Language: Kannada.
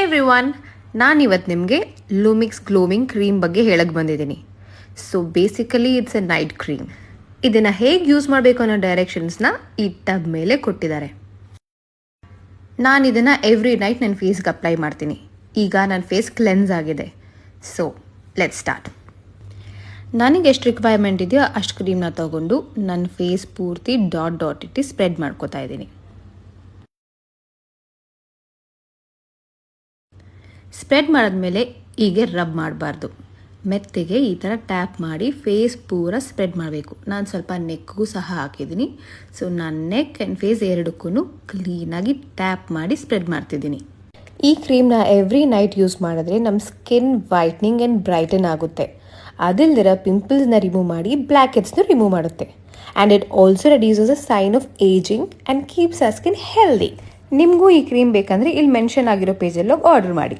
ಎವ್ರಿವನ್, ನಾನಿವತ್ತು ನಿಮಗೆ ಲೂಮಿಕ್ಸ್ ಗ್ಲೋವಿಂಗ್ ಕ್ರೀಮ್ ಬಗ್ಗೆ ಹೇಳಕ್ಕೆ ಬಂದಿದ್ದೀನಿ. So basically it's A night cream. ಇದನ್ನು ಹೇಗೆ ಯೂಸ್ ಮಾಡಬೇಕು ಅನ್ನೋ ಡೈರೆಕ್ಷನ್ಸ್ನ ಈ ಟಬ್ ಮೇಲೆ ಕೊಟ್ಟಿದ್ದಾರೆ. ನಾನು ಇದನ್ನು ಎವ್ರಿ ನೈಟ್ ನನ್ನ ಫೇಸ್ಗೆ ಅಪ್ಲೈ ಮಾಡ್ತೀನಿ. ಈಗ ನನ್ನ ಫೇಸ್ ಕ್ಲೆನ್ಸ್ ಆಗಿದೆ. So let's start. ನನಗೆ ಎಷ್ಟು ರಿಕ್ವೈರ್ಮೆಂಟ್ ಇದೆಯೋ ಅಷ್ಟು ಕ್ರೀಮ್ನ ತೊಗೊಂಡು ನನ್ನ ಫೇಸ್ ಪೂರ್ತಿ ಡಾಟ್ ಇಟ್ಟು ಸ್ಪ್ರೆಡ್ ಮಾಡ್ಕೋತಾ ಇದ್ದೀನಿ. ಸ್ಪ್ರೆಡ್ ಮಾಡಿದ್ಮೇಲೆ ಹೀಗೆ ರಬ್ ಮಾಡಬಾರ್ದು. ಮೆತ್ತಿಗೆ ಈ ಥರ ಟ್ಯಾಪ್ ಮಾಡಿ ಫೇಸ್ ಪೂರ ಸ್ಪ್ರೆಡ್ ಮಾಡಬೇಕು. ನಾನು ಸ್ವಲ್ಪ ನೆಕ್ಗೂ ಸಹ ಹಾಕಿದ್ದೀನಿ. ಸೊ ನಾನು ನೆಕ್ ಆ್ಯಂಡ್ ಫೇಸ್ ಎರಡಕ್ಕೂ ಕ್ಲೀನಾಗಿ ಟ್ಯಾಪ್ ಮಾಡಿ ಸ್ಪ್ರೆಡ್ ಮಾಡ್ತಿದ್ದೀನಿ. ಈ ಕ್ರೀಮ್ನ ಎವ್ರಿ ನೈಟ್ ಯೂಸ್ ಮಾಡಿದ್ರೆ ನಮ್ಮ ಸ್ಕಿನ್ ವೈಟ್ನಿಂಗ್ ಆ್ಯಂಡ್ ಬ್ರೈಟನ್ ಆಗುತ್ತೆ. ಅದಿಲ್ದಿರ ಪಿಂಪಲ್ಸ್ನ ರಿಮೂವ್ ಮಾಡಿ ಬ್ಲ್ಯಾಕ್ ಹೆಡ್ಸ್ನ ರಿಮೂವ್ ಮಾಡುತ್ತೆ. And it also reduces a sign of ageing and keeps our skin healthy. ನಿಮಗೂ ಈ ಕ್ರೀಮ್ ಬೇಕಂದರೆ ಇಲ್ಲಿ ಮೆನ್ಷನ್ ಆಗಿರೋ ಪೇಜಲ್ಲಿ ಆರ್ಡರ್ ಮಾಡಿ.